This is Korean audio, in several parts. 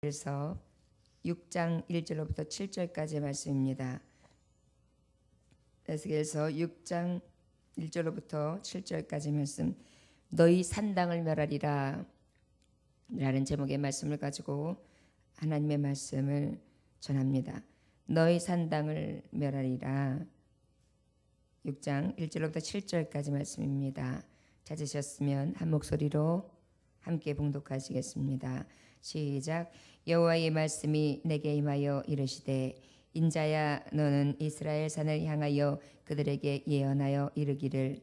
그래서 6장 1절로부터 7절까지의 말씀입니다. 에스겔서 6장 1절로부터 7절까지 말씀, 너희 산당을 멸하리라 라는 제목의 말씀을 가지고 하나님의 말씀을 전합니다. 너희 산당을 멸하리라. 6장 1절로부터 7절까지 말씀입니다. 찾으셨으면 한 목소리로 함께 봉독하시겠습니다. 시작. 여호와의 말씀이 내게 임하여 이르시되, 인자야, 너는 이스라엘 산을 향하여 그들에게 예언하여 이르기를,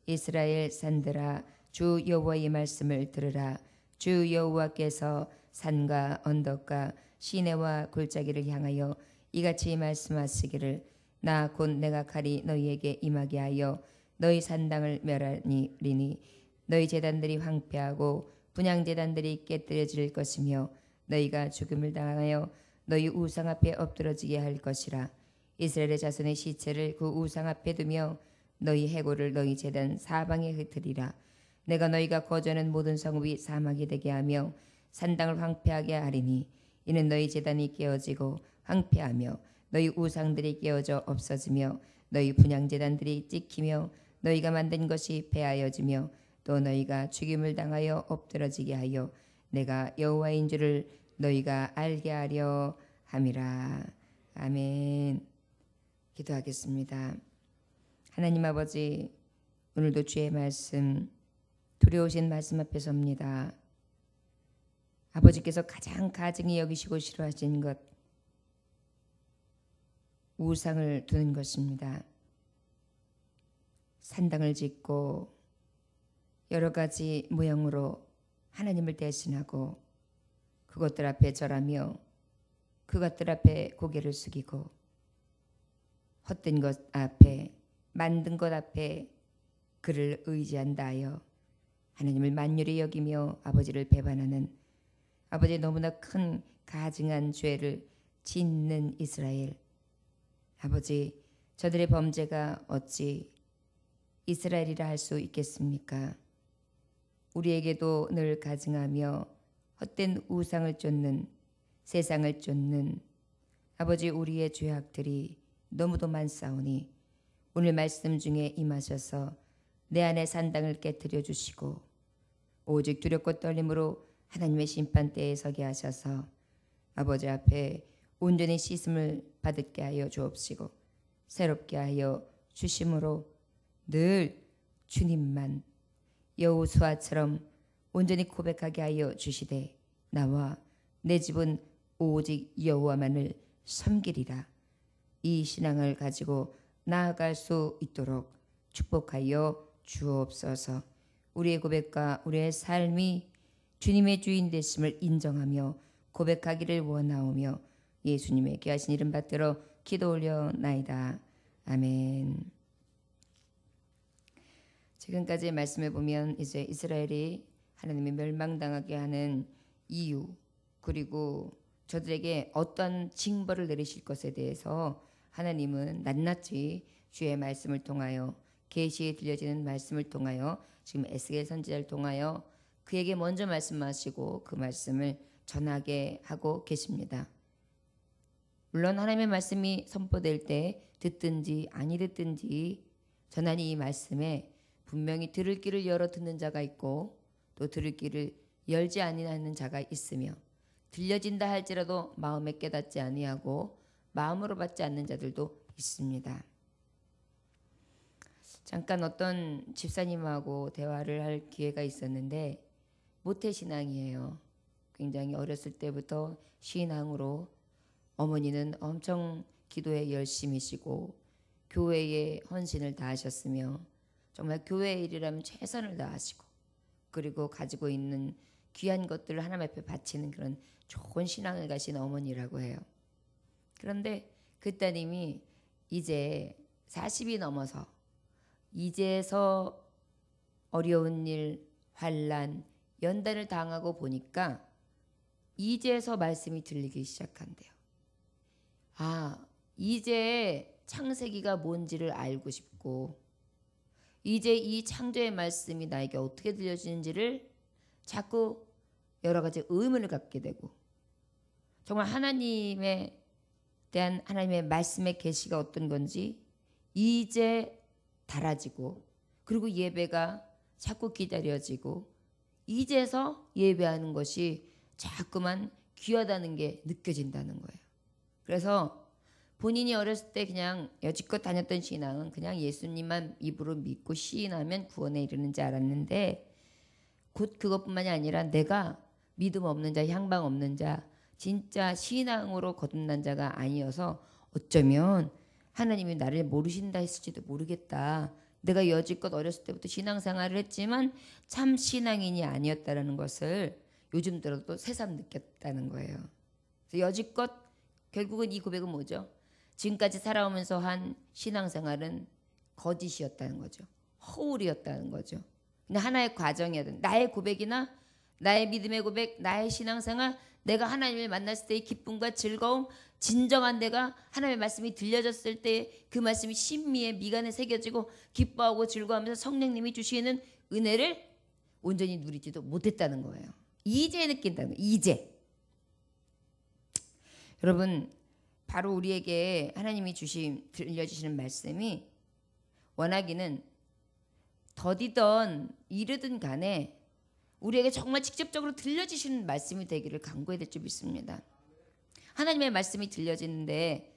이스라엘 산들아, 주 여호와의 말씀을 들으라. 주 여호와께서 산과 언덕과 시내와 골짜기를 향하여 이같이 말씀하시기를, 나 곧 내가 칼이 너희에게 임하게 하여 너희 산당을 멸하리니 너희 제단들이 황폐하고 분향제단들이 깨뜨려질 것이며 너희가 죽음을 당하여 너희 우상 앞에 엎드러지게 할 것이라. 이스라엘의 자손의 시체를 그 우상 앞에 두며 너희 해골을 너희 제단 사방에 흩으리라. 내가 너희가 거주하는 모든 성읍이 사막이 되게 하며 산당을 황폐하게 하리니 이는 너희 제단이 깨어지고 황폐하며 너희 우상들이 깨어져 없어지며 너희 분향제단들이 찍히며 너희가 만든 것이 폐하여지며 또 너희가 죽임을 당하여 엎드러지게 하여 내가 여호와인 줄을 너희가 알게 하려 함이라. 아멘. 기도하겠습니다. 하나님 아버지, 오늘도 주의 말씀, 두려우신 말씀 앞에 섭니다. 아버지께서 가장 가증히 여기시고 싫어하신 것, 우상을 두는 것입니다. 산당을 짓고 여러 가지 모형으로 하나님을 대신하고 그것들 앞에 절하며 그것들 앞에 고개를 숙이고 헛된 것 앞에, 만든 것 앞에 그를 의지한다 하여 하나님을 만유리 여기며 아버지를 배반하는, 아버지의 너무나 큰 가증한 죄를 짓는 이스라엘. 아버지, 저들의 범죄가 어찌 이스라엘이라 할 수 있겠습니까? 우리에게도 늘 가증하며 헛된 우상을 쫓는, 세상을 쫓는 아버지, 우리의 죄악들이 너무도 많사오니 오늘 말씀 중에 임하셔서 내 안에 산당을 깨뜨려 주시고 오직 두렵고 떨림으로 하나님의 심판대에 서게 하셔서 아버지 앞에 온전히 씻음을 받게 하여 주옵시고 새롭게 하여 주심으로 늘 주님만 여호수아처럼 온전히 고백하게 하여 주시되 나와 내 집은 오직 여호와만을 섬기리라. 이 신앙을 가지고 나아갈 수 있도록 축복하여 주옵소서. 우리의 고백과 우리의 삶이 주님의 주인 되심을 인정하며 고백하기를 원하오며 예수님의 귀하신 이름 받들어 기도 올려나이다. 아멘. 지금까지 말씀해 보면 이제 이스라엘이 하나님이 멸망당하게 하는 이유, 그리고 저들에게 어떤 징벌을 내리실 것에 대해서 하나님은 낱낱이 주의 말씀을 통하여, 계시에 들려지는 말씀을 통하여, 지금 에스겔 선지자를 통하여 그에게 먼저 말씀하시고 그 말씀을 전하게 하고 계십니다. 물론 하나님의 말씀이 선포될 때 듣든지 아니 듣든지 전하는 이 말씀에 분명히 들을 귀를 열어 듣는 자가 있고 또 들을 귀를 열지 아니하는 자가 있으며, 들려진다 할지라도 마음에 깨닫지 아니하고 마음으로 받지 않는 자들도 있습니다. 잠깐 어떤 집사님하고 대화를 할 기회가 있었는데 모태신앙이에요. 굉장히 어렸을 때부터 신앙으로, 어머니는 엄청 기도에 열심이시고 교회에 헌신을 다하셨으며 정말 교회 일이라면 최선을 다하시고, 그리고 가지고 있는 귀한 것들을 하나님 앞에 바치는 그런 좋은 신앙을 가신 어머니라고 해요. 그런데 그 따님이 이제 40이 넘어서 이제서 어려운 일, 환난, 연단을 당하고 보니까 이제서 말씀이 들리기 시작한대요. 아, 이제 창세기가 뭔지를 알고 싶고 이제 이 창조의 말씀이 나에게 어떻게 들려지는지를 자꾸 여러 가지 의문을 갖게 되고 정말 하나님에 대한 하나님의 말씀의 계시가 어떤 건지 이제 달아지고, 그리고 예배가 자꾸 기다려지고, 이제서 예배하는 것이 자꾸만 귀하다는 게 느껴진다는 거예요. 그래서 본인이 어렸을 때 그냥 여지껏 다녔던 신앙은 그냥 예수님만 입으로 믿고 시인하면 구원에 이르는 줄 알았는데, 곧 그것뿐만이 아니라 내가 믿음 없는 자, 향방 없는 자, 진짜 신앙으로 거듭난 자가 아니어서 어쩌면 하나님이 나를 모르신다 했을지도 모르겠다. 내가 여지껏 어렸을 때부터 신앙생활을 했지만 참 신앙인이 아니었다는 것을 요즘 들어도 새삼 느꼈다는 거예요. 그래서 여지껏 결국은 이 고백은 뭐죠? 지금까지 살아오면서 한 신앙생활은 거짓이었다는 거죠. 허울이었다는 거죠. 근데 하나의 과정이었던 나의 고백이나 나의 믿음의 고백, 나의 신앙생활, 내가 하나님을 만났을 때의 기쁨과 즐거움, 진정한 내가 하나님의 말씀이 들려졌을 때 그 말씀이 심미에 미간에 새겨지고 기뻐하고 즐거워하면서 성령님이 주시는 은혜를 온전히 누리지도 못했다는 거예요. 이제 느낀다는 거예요. 이제. 여러분, 바로 우리에게 하나님이 들려주시는 말씀이 원하기는 더디던 이르든 간에 우리에게 정말 직접적으로 들려주시는 말씀이 되기를 간구해야 될 줄 믿습니다. 하나님의 말씀이 들려지는데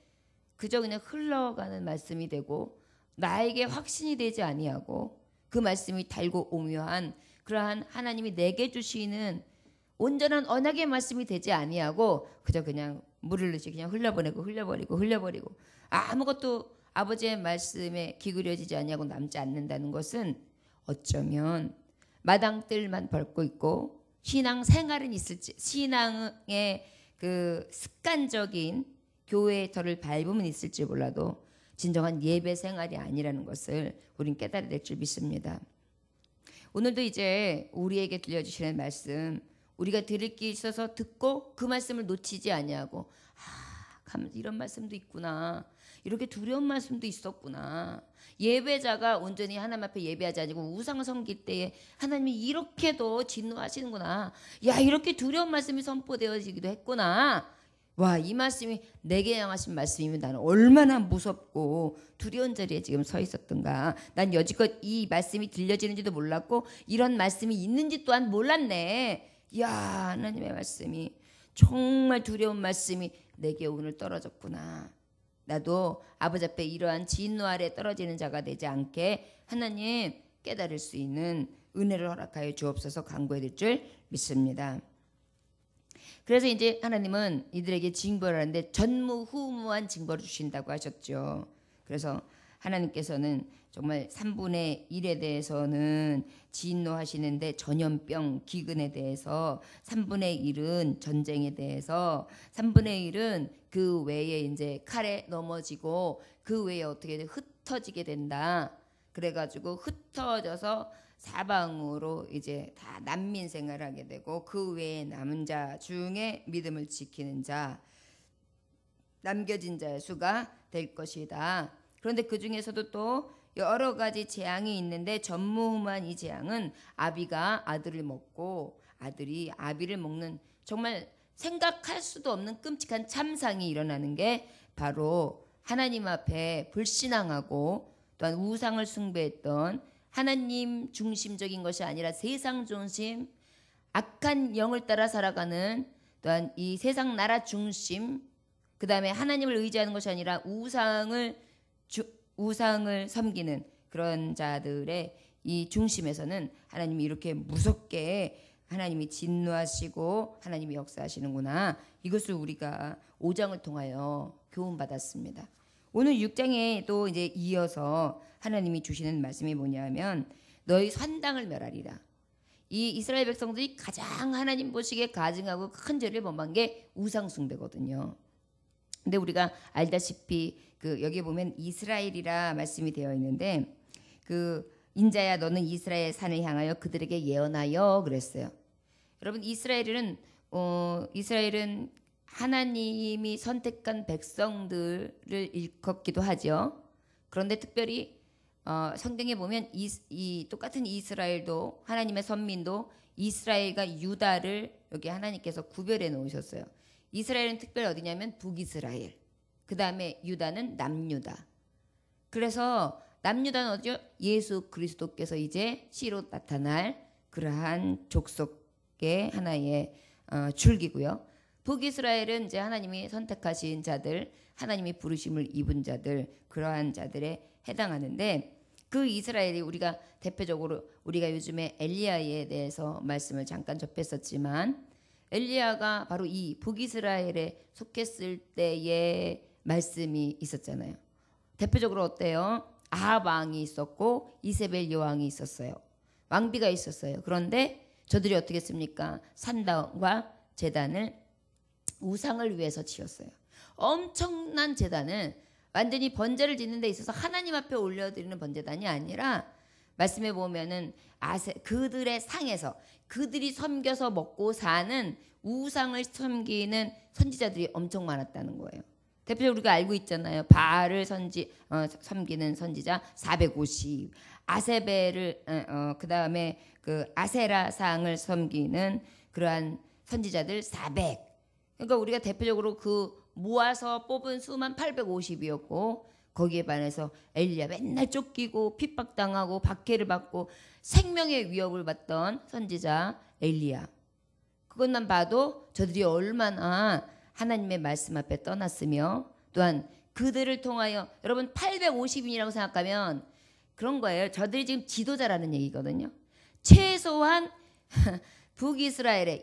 그저 그냥 흘러가는 말씀이 되고 나에게 확신이 되지 아니하고 그 말씀이 달고 오묘한 그러한 하나님이 내게 주시는 온전한 언약의 말씀이 되지 아니하고 그저 그냥 물을 넣듯이 그냥 흘려버리고 아무것도 아버지의 말씀에 기울여지지 아니하고 남지 않는다는 것은 어쩌면 마당뜰만 밟고 있고 신앙 생활은 있을지, 신앙의 그 습관적인 교회의 털을 밟으면 있을지 몰라도 진정한 예배 생활이 아니라는 것을 우린 깨달아야 될 줄 믿습니다. 오늘도 이제 우리에게 들려주시는 말씀, 우리가 들을 게 있어서 듣고 그 말씀을 놓치지 아니하고 이런 말씀도 있구나, 이렇게 두려운 말씀도 있었구나, 예배자가 온전히 하나님 앞에 예배하지 아니고 우상을 섬길 때에 하나님이 이렇게도 진노하시는구나, 야 이렇게 두려운 말씀이 선포되어지기도 했구나, 와 이 말씀이 내게 향하신 말씀이면 나는 얼마나 무섭고 두려운 자리에 지금 서 있었던가, 난 여지껏 이 말씀이 들려지는지도 몰랐고 이런 말씀이 있는지 또한 몰랐네, 야 하나님의 말씀이 정말 두려운 말씀이 내게 오늘 떨어졌구나, 나도 아버지 앞에 이러한 진노 아래 떨어지는 자가 되지 않게 하나님 깨달을 수 있는 은혜를 허락하여 주옵소서 간구해야 될 줄 믿습니다. 그래서 이제 하나님은 이들에게 징벌을 하는데 전무후무한 징벌을 주신다고 하셨죠. 그래서 하나님께서는 정말 3분의 1에 대해서는 진노하시는데 전염병, 기근에 대해서 3분의 1은 전쟁에 대해서 3분의 1은 그 외에 이제 칼에 넘어지고 그 외에 어떻게든 흩어지게 된다. 그래가지고 흩어져서 사방으로 이제 다 난민 생활하게 되고 그 외에 남은 자 중에 믿음을 지키는 자, 남겨진 자의 수가 될 것이다. 그런데 그 중에서도 또 여러 가지 재앙이 있는데 전무후무한 이 재앙은 아비가 아들을 먹고 아들이 아비를 먹는 정말 생각할 수도 없는 끔찍한 참상이 일어나는 게 바로 하나님 앞에 불신앙하고 또한 우상을 숭배했던 하나님 중심적인 것이 아니라 세상 중심, 악한 영을 따라 살아가는 또한 이 세상 나라 중심, 그 다음에 하나님을 의지하는 것이 아니라 우상을 섬기는 그런 자들의 이 중심에서는 하나님이 이렇게 무섭게 하나님이 진노하시고 하나님이 역사하시는구나, 이것을 우리가 5장을 통하여 교훈받았습니다. 오늘 6장에도 이제 이어서 하나님이 주시는 말씀이 뭐냐면 너희 산당을 멸하리라. 이 이스라엘 백성들이 가장 하나님 보시기에 가증하고 큰 죄를 범한 게 우상 숭배거든요. 근데 우리가 알다시피 그 여기에 보면 이스라엘이라 말씀이 되어 있는데 그 인자야 너는 이스라엘 산을 향하여 그들에게 예언하여 그랬어요. 여러분 이스라엘은 하나님이 선택한 백성들을 일컫기도 하죠. 그런데 특별히 성경에 보면 이 똑같은 이스라엘도 하나님의 선민도 이스라엘과 유다를 여기 하나님께서 구별해 놓으셨어요. 이스라엘은 특별히 어디냐면 북이스라엘. 그 다음에 유다는 남유다. 그래서 남유다는 어디죠? 예수 그리스도께서 이제 씨로 나타날 그러한 족속의 하나의 줄기고요. 북이스라엘은 이제 하나님이 선택하신 자들, 하나님이 부르심을 입은 자들, 그러한 자들에 해당하는데, 그 이스라엘이 우리가 대표적으로 우리가 요즘에 엘리야에 대해서 말씀을 잠깐 접했었지만, 엘리야가 바로 이 북이스라엘에 속했을 때의 말씀이 있었잖아요. 대표적으로 어때요? 아합 왕이 있었고 이세벨 여왕이 있었어요. 왕비가 있었어요. 그런데 저들이 어떻게 했습니까? 산당과 제단을 우상을 위해서 지었어요. 엄청난 제단을 완전히 번제를 짓는 데 있어서 하나님 앞에 올려드리는 번제단이 아니라, 말씀해 보면은 그들의 상에서 그들이 섬겨서 먹고 사는 우상을 섬기는 선지자들이 엄청 많았다는 거예요. 대표적으로 우리가 알고 있잖아요. 바알을 섬기는 선지자 450, 아세벨을 그 다음에 그 아세라상을 섬기는 그러한 선지자들 400. 그러니까 우리가 대표적으로 그 모아서 뽑은 수만 850이었고, 거기에 반해서 엘리야 맨날 쫓기고 핍박당하고 박해를 받고 생명의 위협을 받던 선지자 엘리야. 그것만 봐도 저들이 얼마나 하나님의 말씀 앞에 떠났으며, 또한 그들을 통하여, 여러분 850인이라고 생각하면 그런 거예요. 저들이 지금 지도자라는 얘기거든요. 최소한 이스라엘에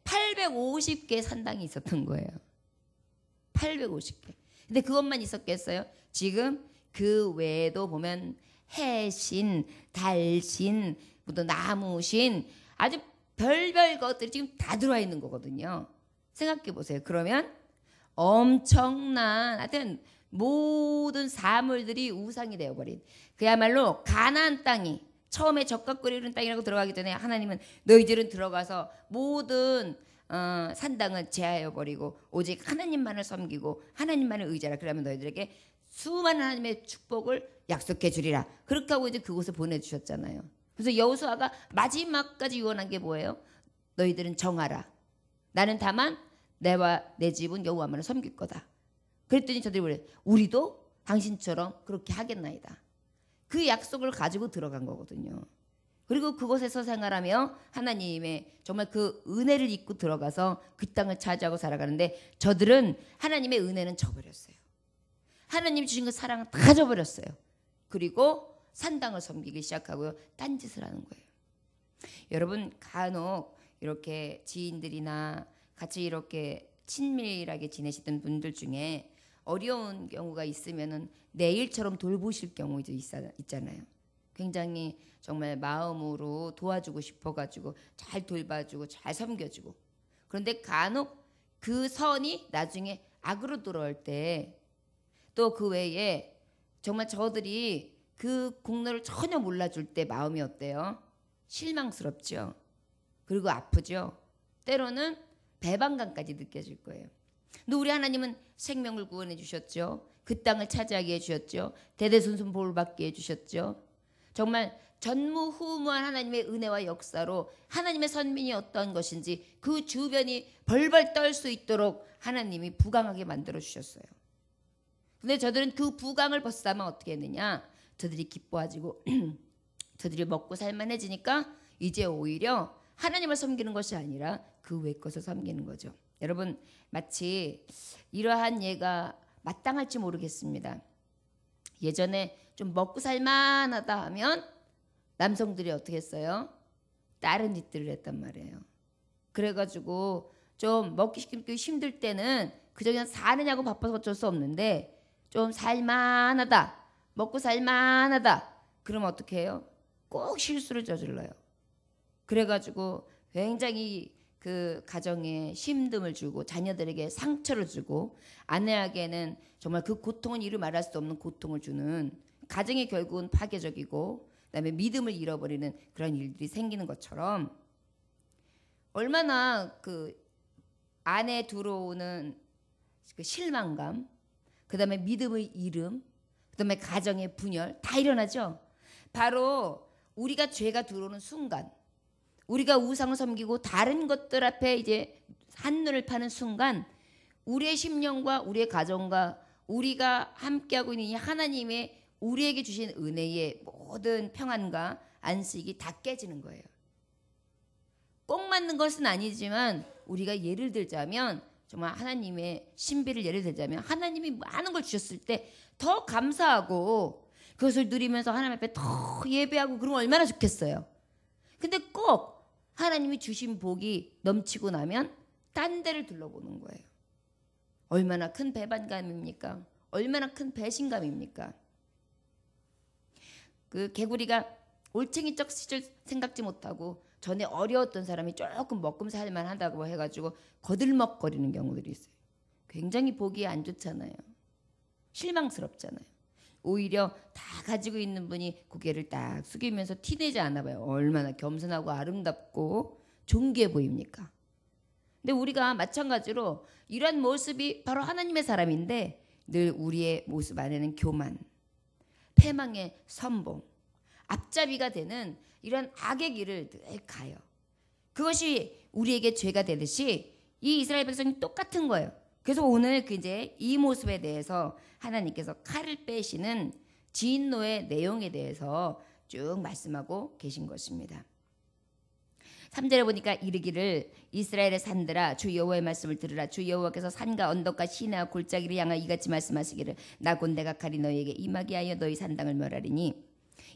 850개 산당이 있었던 거예요. 850개. 근데 그것만 있었겠어요? 지금 그 외에도 보면 해신, 달신, 또 나무신, 아주 별별 것들이 지금 다 들어와 있는 거거든요. 생각해 보세요. 그러면 엄청난, 하여튼 모든 사물들이 우상이 되어버린, 그야말로 가나안 땅이, 처음에 적각거리는 땅이라고 들어가기 전에 하나님은 너희들은 들어가서 모든 산당은 제하여 버리고 오직 하나님만을 섬기고 하나님만을 의지하라. 그러면 너희들에게 수많은 하나님의 축복을 약속해 주리라. 그렇게 하고 이제 그곳에 보내주셨잖아요. 그래서 여호수아가 마지막까지 유언한 게 뭐예요? 너희들은 정하라. 나는 다만 내와 내 집은 여호와만을 섬길 거다. 그랬더니 저들이 그래, 우리도 당신처럼 그렇게 하겠나이다. 그 약속을 가지고 들어간 거거든요. 그리고 그곳에서 생활하며 하나님의 정말 그 은혜를 입고 들어가서 그 땅을 차지하고 살아가는데, 저들은 하나님의 은혜는 저버렸어요. 하나님 주신 그 사랑은 다 저버렸어요. 그리고 산당을 섬기기 시작하고요, 딴짓을 하는 거예요. 여러분 간혹 이렇게 지인들이나 같이 이렇게 친밀하게 지내시던 분들 중에 어려운 경우가 있으면은 내일처럼 돌보실 경우도 있잖아요. 굉장히 정말 마음으로 도와주고 싶어가지고 잘 돌봐주고 잘 섬겨주고, 그런데 간혹 그 선이 나중에 악으로 돌아올 때, 또 그 외에 정말 저들이 그 공로를 전혀 몰라줄 때 마음이 어때요? 실망스럽죠. 그리고 아프죠. 때로는 배반감까지 느껴질 거예요. 근데 우리 하나님은 생명을 구원해 주셨죠. 그 땅을 차지하게 해주셨죠. 대대손손 복을 받게 해주셨죠. 정말 전무후무한 하나님의 은혜와 역사로 하나님의 선민이 어떠한 것인지 그 주변이 벌벌 떨 수 있도록 하나님이 부강하게 만들어 주셨어요. 근데 저들은 그 부강을 벗삼아 어떻게 했느냐? 저들이 기뻐하지고 저들이 먹고 살만해지니까 이제 오히려 하나님을 섬기는 것이 아니라 그 외 것을 섬기는 거죠. 여러분 마치 이러한 예가 마땅할지 모르겠습니다. 예전에 좀 먹고 살만하다 하면 남성들이 어떻게 했어요? 다른 짓들을 했단 말이에요. 그래가지고 좀 먹기 힘들 때는 그저 그냥 사느냐고 바빠서 어쩔 수 없는데, 좀 살만하다, 먹고 살만하다 그러면 어떻게 해요? 꼭 실수를 저질러요. 그래가지고 굉장히 그 가정에 힘듦을 주고 자녀들에게 상처를 주고 아내에게는 정말 그 고통은 이루 말할 수 없는 고통을 주는, 가정이 결국은 파괴적이고 그다음에 믿음을 잃어버리는 그런 일들이 생기는 것처럼, 얼마나 그 안에 들어오는 그 실망감, 그다음에 믿음의 잃음, 그다음에 가정의 분열 다 일어나죠. 바로 우리가 죄가 들어오는 순간, 우리가 우상을 섬기고 다른 것들 앞에 이제 한눈을 파는 순간 우리의 심령과 우리의 가정과 우리가 함께하고 있는 이 하나님의 우리에게 주신 은혜의 모든 평안과 안식이 다 깨지는 거예요. 꼭 맞는 것은 아니지만 우리가 예를 들자면 정말 하나님의 신비를 예를 들자면 하나님이 많은 걸 주셨을 때 더 감사하고 그것을 누리면서 하나님 앞에 더 예배하고 그러면 얼마나 좋겠어요. 근데 꼭 하나님이 주신 복이 넘치고 나면 딴 데를 둘러보는 거예요. 얼마나 큰 배반감입니까? 얼마나 큰 배신감입니까? 그 개구리가 올챙이적 시절 생각지 못하고 전에 어려웠던 사람이 조금 먹금 살만 한다고 해가지고 거들먹거리는 경우들이 있어요. 굉장히 보기 안 좋잖아요. 실망스럽잖아요. 오히려 다 가지고 있는 분이 고개를 딱 숙이면서 티내지 않아 봐요. 얼마나 겸손하고 아름답고 존귀해 보입니까? 근데 우리가 마찬가지로 이런 모습이 바로 하나님의 사람인데 늘 우리의 모습 안에는 교만, 패망의 선봉, 앞잡이가 되는 이런 악의 길을 늘 가요. 그것이 우리에게 죄가 되듯이 이 이스라엘 백성이 똑같은 거예요. 그래서 오늘 이제 이 모습에 대해서 하나님께서 칼을 빼시는 진노의 내용에 대해서 쭉 말씀하고 계신 것입니다. 3절에 보니까 이르기를 이스라엘의 산들아 주 여호와의 말씀을 들으라. 주 여호와께서 산과 언덕과 시내와 골짜기를 향하여 이같이 말씀하시기를 나 곧 내가 칼이 너희에게 임하게 하여 너희 산당을 멸하리니.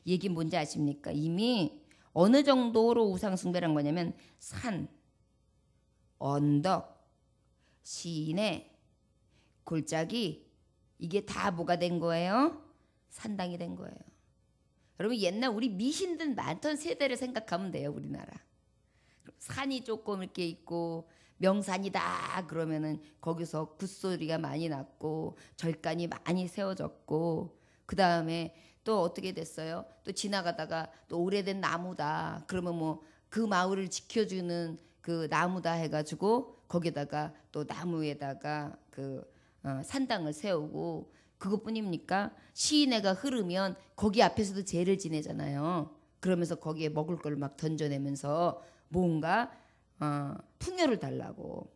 이 얘기 뭔지 아십니까? 이미 어느 정도로 우상 숭배란 거냐면 산, 언덕, 시내, 골짜기 이게 다 뭐가 된 거예요? 산당이 된 거예요. 여러분 옛날 우리 미신들 많던 세대를 생각하면 돼요. 우리나라. 산이 조금 이렇게 있고 명산이다 그러면은 거기서 굿소리가 많이 났고 절간이 많이 세워졌고 그 다음에 또 어떻게 됐어요? 또 지나가다가 또 오래된 나무다 그러면 뭐 그 마을을 지켜주는 그 나무다 해가지고 거기다가 또 나무에다가 그 산당을 세우고 그것뿐입니까? 시내가 흐르면 거기 앞에서도 제를 지내잖아요. 그러면서 거기에 먹을 걸 막 던져내면서 뭔가 풍요를 달라고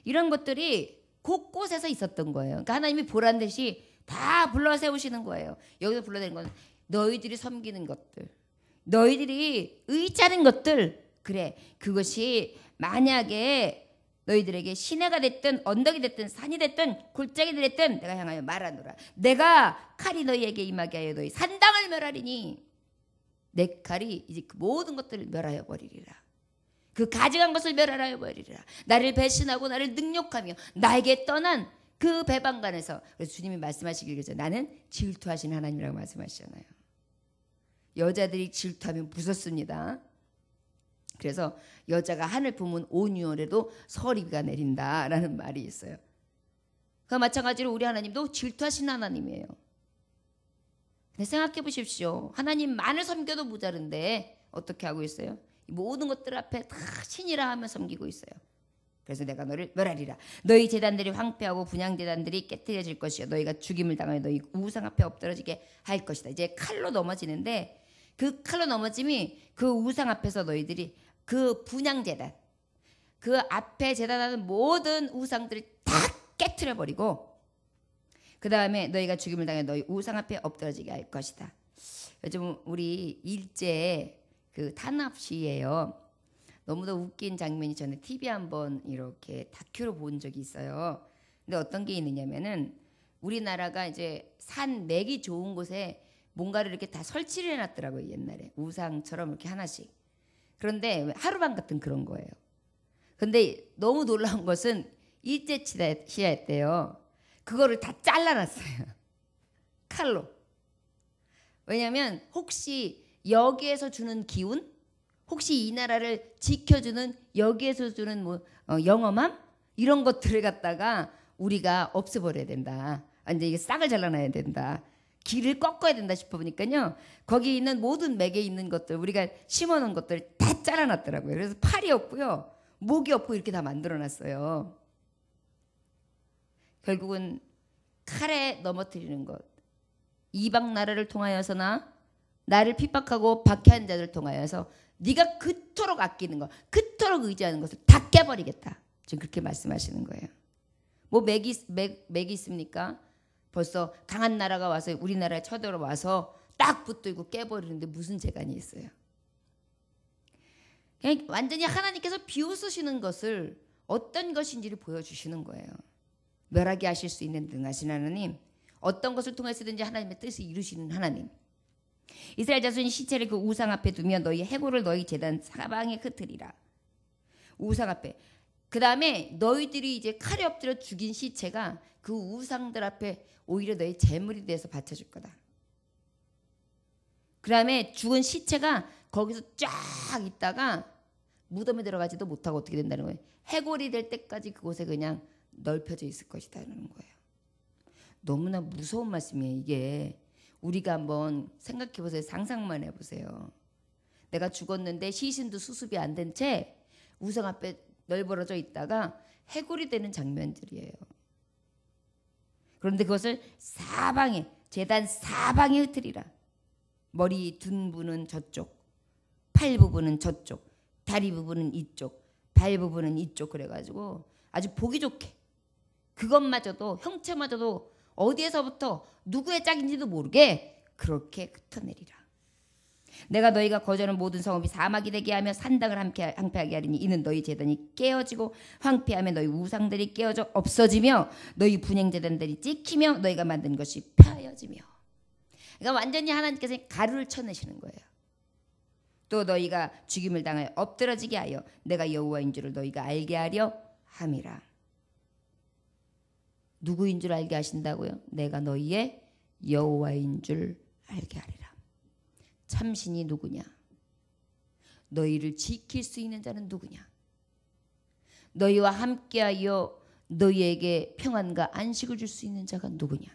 이런 것들이 곳곳에서 있었던 거예요. 그러니까 하나님이 보란 듯이 다 불러 세우시는 거예요. 여기서 불러내는 건 너희들이 섬기는 것들, 너희들이 의지하는 것들, 그래 그것이 만약에 너희들에게 시내가 됐든 언덕이 됐든 산이 됐든 골짜기가 됐든 내가 향하여 말하노라. 내가 칼이 너희에게 임하게 하여 너희 산당을 멸하리니 내 칼이 이제 그 모든 것들을 멸하여 버리리라. 그 가증한 것을 멸하여 버리리라. 나를 배신하고 나를 능욕하며 나에게 떠난 그 배반간에서 그래서 주님이 말씀하시길 그러죠. 나는 질투하신 하나님이라고 말씀하시잖아요. 여자들이 질투하면 무섭습니다. 그래서 여자가 하늘 품은 온유월에도 서리비가 내린다라는 말이 있어요. 그 마찬가지로 우리 하나님도 질투하신 하나님이에요. 근데 생각해 보십시오. 하나님만을 섬겨도 모자른데 어떻게 하고 있어요? 모든 것들 앞에 다 신이라 하며 섬기고 있어요. 그래서 내가 너를 멸하리라. 너희 제단들이 황폐하고 분향 제단들이 깨뜨려질 것이요 너희가 죽임을 당하여 너희 우상 앞에 엎드러지게 할 것이다. 이제 칼로 넘어지는데 그 칼로 넘어짐이 그 우상 앞에서 너희들이 그 분향 제단 그 앞에 제단하는 모든 우상들을 다 깨뜨려 버리고 그 다음에 너희가 죽임을 당해 너희 우상 앞에 엎드러지게 할 것이다. 요즘 우리 일제 그 탄압시예요. 너무도 웃긴 장면이 전에 TV 한번 이렇게 다큐로 본 적이 있어요. 근데 어떤 게 있느냐면은 우리나라가 이제 산 맥이 좋은 곳에 뭔가를 이렇게 다 설치를 해놨더라고요. 옛날에 우상처럼 이렇게 하나씩. 그런데 하루방 같은 그런 거예요. 근데 너무 놀라운 것은 일제 시대였대요. 그거를 다 잘라놨어요. 칼로. 왜냐하면 혹시 여기에서 주는 기운, 혹시 이 나라를 지켜주는 여기에서 주는 뭐 영험함 이런 것들을 갖다가 우리가 없애버려야 된다. 이제 이게 싹을 잘라놔야 된다. 길을 꺾어야 된다 싶어보니까요. 거기 있는 모든 맥에 있는 것들 우리가 심어놓은 것들 다 잘라놨더라고요. 그래서 팔이 없고요, 목이 없고 이렇게 다 만들어놨어요. 결국은 칼에 넘어뜨리는 것. 이방 나라를 통하여서나 나를 핍박하고 박해한 자들을 통하여서 네가 그토록 아끼는 것, 그토록 의지하는 것을 다 깨버리겠다. 지금 그렇게 말씀하시는 거예요. 뭐 맥이 있습니까? 벌써 강한 나라가 와서 우리나라에 쳐들어와서 딱 붙들고 깨버리는데 무슨 재간이 있어요. 그냥 완전히 하나님께서 비웃으시는 것을 어떤 것인지를 보여주시는 거예요. 멸하게 하실 수 있는 능하신 하나님, 어떤 것을 통해서든지 하나님의 뜻을 이루시는 하나님. 이스라엘 자손이 시체를 그 우상 앞에 두며 너희 해골을 너희 제단 사방에 흩으리라. 우상 앞에. 그 다음에 너희들이 이제 칼에 엎드려 죽인 시체가 그 우상들 앞에 오히려 너희 제물이 돼서 바쳐줄 거다. 그 다음에 죽은 시체가 거기서 쫙 있다가 무덤에 들어가지도 못하고 어떻게 된다는 거예요. 해골이 될 때까지 그곳에 그냥 넓혀져 있을 것이다라는 거예요. 너무나 무서운 말씀이에요. 이게 우리가 한번 생각해 보세요. 상상만 해보세요. 내가 죽었는데 시신도 수습이 안 된 채 우상 앞에 널브러져 있다가 해골이 되는 장면들이에요. 그런데 그것을 사방에 제단 사방에 흩으리라. 머리 둔 부분은 저쪽, 팔 부분은 저쪽, 다리 부분은 이쪽, 발 부분은 이쪽 그래가지고 아주 보기 좋게 그것마저도 형체마저도 어디에서부터 누구의 짝인지도 모르게 그렇게 흩어내리라. 내가 너희가 거저는 모든 성읍이 사막이 되게 하며 산당을 황폐하게 하리니 이는 너희 제단이 깨어지고 황폐하며 너희 우상들이 깨어져 없어지며 너희 분향제단들이 찍히며 너희가 만든 것이 펴어지며. 그러니까 완전히 하나님께서 가루를 쳐내시는 거예요. 또 너희가 죽임을 당하여 엎드러지게 하여 내가 여호와인 줄을 너희가 알게 하려 함이라. 누구인 줄 알게 하신다고요? 내가 너희의 여호와인 줄 알게 하리라. 참신이 누구냐? 너희를 지킬 수 있는 자는 누구냐? 너희와 함께하여 너희에게 평안과 안식을 줄 수 있는 자가 누구냐?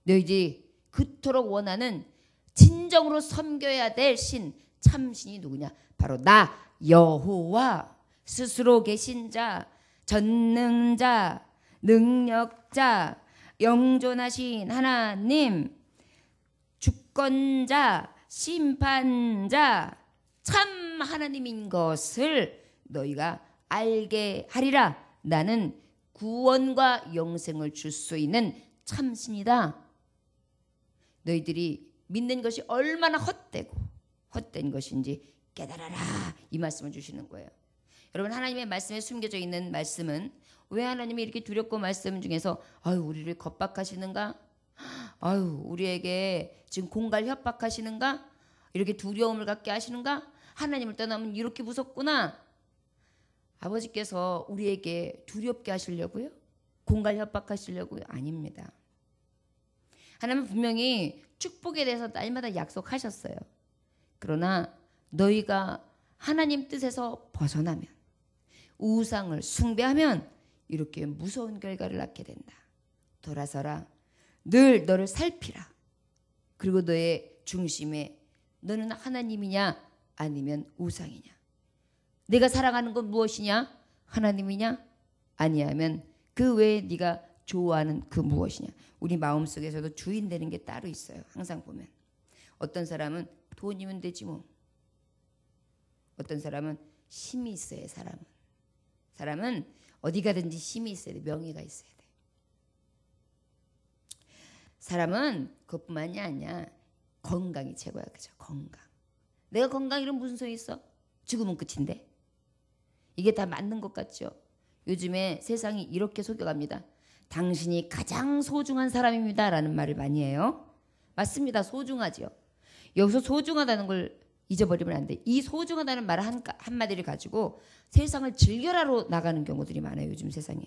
너희들이 그토록 원하는 진정으로 섬겨야 될 신, 참신이 누구냐? 바로 나 여호와, 스스로 계신 자, 전능자, 능력자, 영존하신 하나님, 주권자, 심판자, 참 하나님인 것을 너희가 알게 하리라. 나는 구원과 영생을 줄 수 있는 참신이다. 너희들이 믿는 것이 얼마나 헛된 것인지 깨달아라. 이 말씀을 주시는 거예요. 여러분, 하나님의 말씀에 숨겨져 있는 말씀은 왜 하나님이 이렇게 두렵고 말씀 중에서 아유 우리를 겁박하시는가? 아유 우리에게 지금 공갈 협박하시는가? 이렇게 두려움을 갖게 하시는가? 하나님을 떠나면 이렇게 무섭구나. 아버지께서 우리에게 두렵게 하시려고요? 공갈 협박하시려고요? 아닙니다. 하나님은 분명히 축복에 대해서 날마다 약속하셨어요. 그러나 너희가 하나님 뜻에서 벗어나면, 우상을 숭배하면 이렇게 무서운 결과를 낳게 된다. 돌아서라. 늘 너를 살피라. 그리고 너의 중심에 너는 하나님이냐 아니면 우상이냐. 내가 사랑하는 건 무엇이냐? 하나님이냐? 아니하면 그 외에 네가 좋아하는 그 무엇이냐. 우리 마음속에서도 주인 되는 게 따로 있어요. 항상 보면 어떤 사람은 돈이면 되지 뭐. 어떤 사람은 힘이 있어야 사람은 어디 가든지 힘이 있어야 돼. 명예가 있어야 돼. 사람은 그것뿐만이 아니야. 건강이 최고야. 그죠? 건강. 내가 건강이란 무슨 소리 있어? 죽으면 끝인데. 이게 다 맞는 것 같죠? 요즘에 세상이 이렇게 속여갑니다. 당신이 가장 소중한 사람입니다 라는 말을 많이 해요. 맞습니다. 소중하지요. 여기서 소중하다는 걸 잊어버리면 안 돼. 이 소중하다는 말 한마디를 가지고 세상을 즐겨라로 나가는 경우들이 많아요. 요즘 세상에.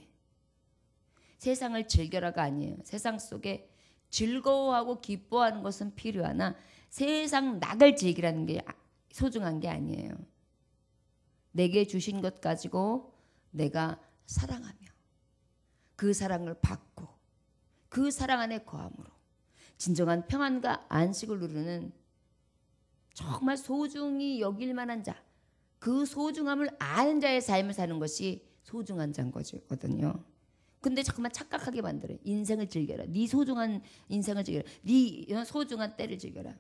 세상을 즐겨라가 아니에요. 세상 속에 즐거워하고 기뻐하는 것은 필요하나 세상 낙을 즐기라는 게 소중한 게 아니에요. 내게 주신 것 가지고 내가 사랑하며 그 사랑을 받고 그 사랑 안에 거함으로 진정한 평안과 안식을 누리는 정말 소중히 여길 만한 자, 그 소중함을 아는 자의 삶을 사는 것이 소중한 자인 거거든요. 근데 자꾸만 착각하게 만들어요. 인생을 즐겨라. 네 소중한 인생을 즐겨라. 네 소중한 때를 즐겨라.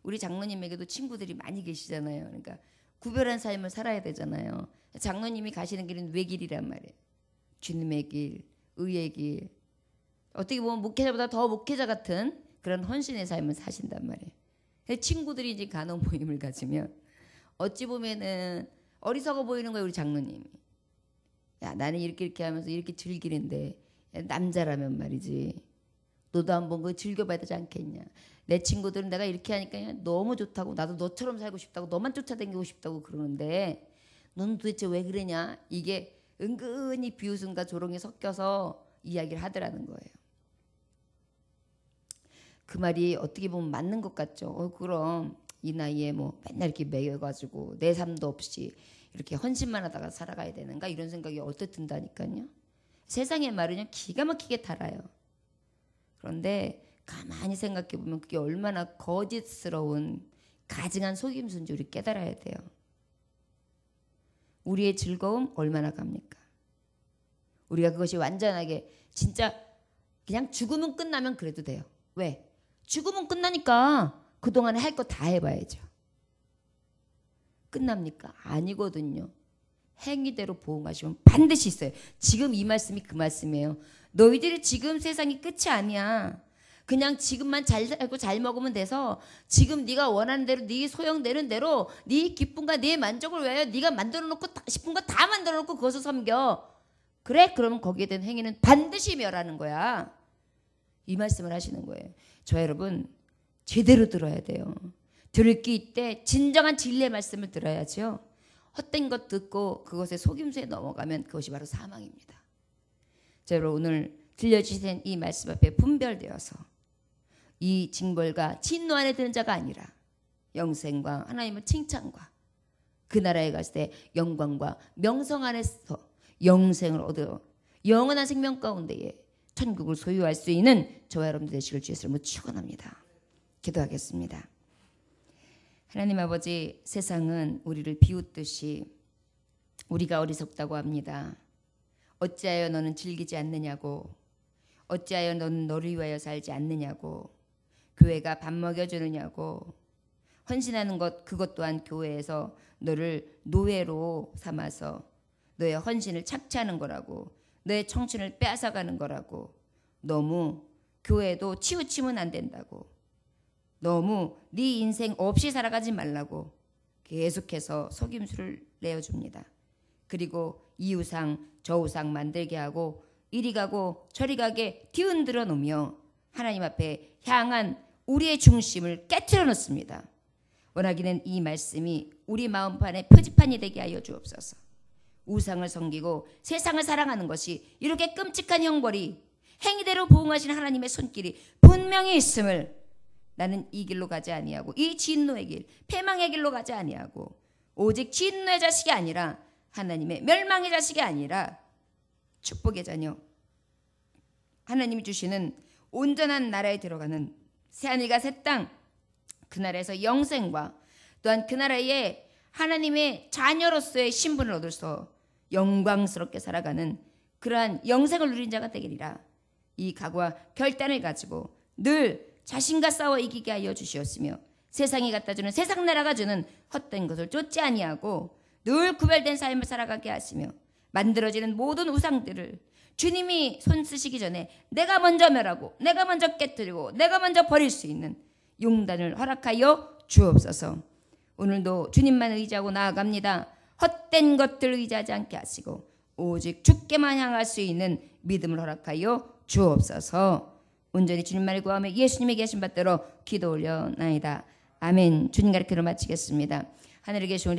우리 장로님에게도 친구들이 많이 계시잖아요. 그러니까 구별한 삶을 살아야 되잖아요. 장로님이 가시는 길은 외길이란 말이에요. 주님의 길, 의의 길. 어떻게 보면 목회자보다 더 목회자 같은 그런 헌신의 삶을 사신단 말이에요. 친구들이 이제 간혹 모임을 가지면 어찌 보면은 어리석어 보이는 거예요, 우리 장로님이. 야, 나는 이렇게 하면서 이렇게 즐기는데 남자라면 말이지. 너도 한번 그거 즐겨봐야 되지 않겠냐. 내 친구들은 내가 이렇게 하니까 너무 좋다고, 나도 너처럼 살고 싶다고, 너만 쫓아다니고 싶다고 그러는데 너는 도대체 왜 그러냐. 이게 은근히 비웃음과 조롱이 섞여서 이야기를 하더라는 거예요. 그 말이 어떻게 보면 맞는 것 같죠. 그럼 이 나이에 뭐 맨날 이렇게 매여가지고 내 삶도 없이 이렇게 헌신만 하다가 살아가야 되는가, 이런 생각이 어떻게 든다니까요. 세상의 말은요 기가 막히게 달아요. 그런데 가만히 생각해 보면 그게 얼마나 거짓스러운 가증한 속임수인 줄 우리 깨달아야 돼요. 우리의 즐거움 얼마나 갑니까? 우리가 그것이 완전하게 진짜 그냥 죽으면 끝나면 그래도 돼요. 왜? 죽으면 끝나니까 그동안에 할 거 다 해봐야죠. 끝납니까? 아니거든요. 행위대로 보응하시면 반드시 있어요. 지금 이 말씀이 그 말씀이에요. 너희들이 지금 세상이 끝이 아니야. 그냥 지금만 잘 살고 잘 먹으면 돼서 지금 네가 원하는 대로 네 소용되는 대로 네 기쁨과 네 만족을 위하여 네가 만들어 놓고 싶은 거 다 만들어 놓고 그것을 섬겨. 그래? 그러면 거기에 대한 행위는 반드시 멸하는 거야. 이 말씀을 하시는 거예요. 저 여러분 제대로 들어야 돼요. 들을 게 있대 진정한 진리의 말씀을 들어야죠. 헛된 것 듣고 그것의 속임수에 넘어가면 그것이 바로 사망입니다. 자, 여러분 오늘 들려주신 이 말씀 앞에 분별되어서 이 징벌과 진노 안에 드는 자가 아니라 영생과 하나님의 칭찬과 그 나라에 갔을 때 영광과 명성 안에서 영생을 얻어 영원한 생명 가운데에 천국을 소유할 수 있는 저와 여러분들 되시길 주의 이름으로 축원합니다. 기도하겠습니다. 하나님 아버지, 세상은 우리를 비웃듯이 우리가 어리석다고 합니다. 어찌하여 너는 즐기지 않느냐고, 어찌하여 너는 너를 위하여 살지 않느냐고, 교회가 밥 먹여주느냐고, 헌신하는 것 그것 또한 교회에서 너를 노예로 삼아서 너의 헌신을 착취하는 거라고, 너의 청춘을 빼앗아가는 거라고, 너무 교회도 치우치면 안 된다고, 너무 네 인생 없이 살아가지 말라고 계속해서 속임수를 내어줍니다. 그리고 이 우상 저 우상 만들게 하고 이리 가고 저리 가게 뒤흔들어 놓으며 하나님 앞에 향한 우리의 중심을 깨트려 놓습니다. 원하기는 이 말씀이 우리 마음판에 표지판이 되게 하여 주옵소서. 우상을 섬기고 세상을 사랑하는 것이 이렇게 끔찍한 형벌이 행위대로 보응하신 하나님의 손길이 분명히 있음을 나는 이 길로 가지 아니하고 이 진노의 길, 패망의 길로 가지 아니하고 오직 진노의 자식이 아니라 하나님의 멸망의 자식이 아니라 축복의 자녀, 하나님이 주시는 온전한 나라에 들어가는 새하늘과 새 땅, 그 나라에서 영생과 또한 그 나라에 하나님의 자녀로서의 신분을 얻어서 영광스럽게 살아가는 그러한 영생을 누린 자가 되리라. 이 각오와 결단을 가지고 늘 자신과 싸워 이기게 하여 주시었으며 세상이 갖다주는 세상 나라가 주는 헛된 것을 쫓지 아니하고 늘 구별된 삶을 살아가게 하시며 만들어지는 모든 우상들을 주님이 손 쓰시기 전에 내가 먼저 멸하고 내가 먼저 깨뜨리고 내가 먼저 버릴 수 있는 용단을 허락하여 주옵소서. 오늘도 주님만 의지하고 나아갑니다. 헛된 것들 의지하지 않게 하시고 오직 주께만 향할 수 있는 믿음을 허락하여 주옵소서. 온전히 주님만을 구하며 예수님의 계신 받들어 기도 올려나이다. 아멘. 주님 가르침을 마치겠습니다. 하늘에 계신 우리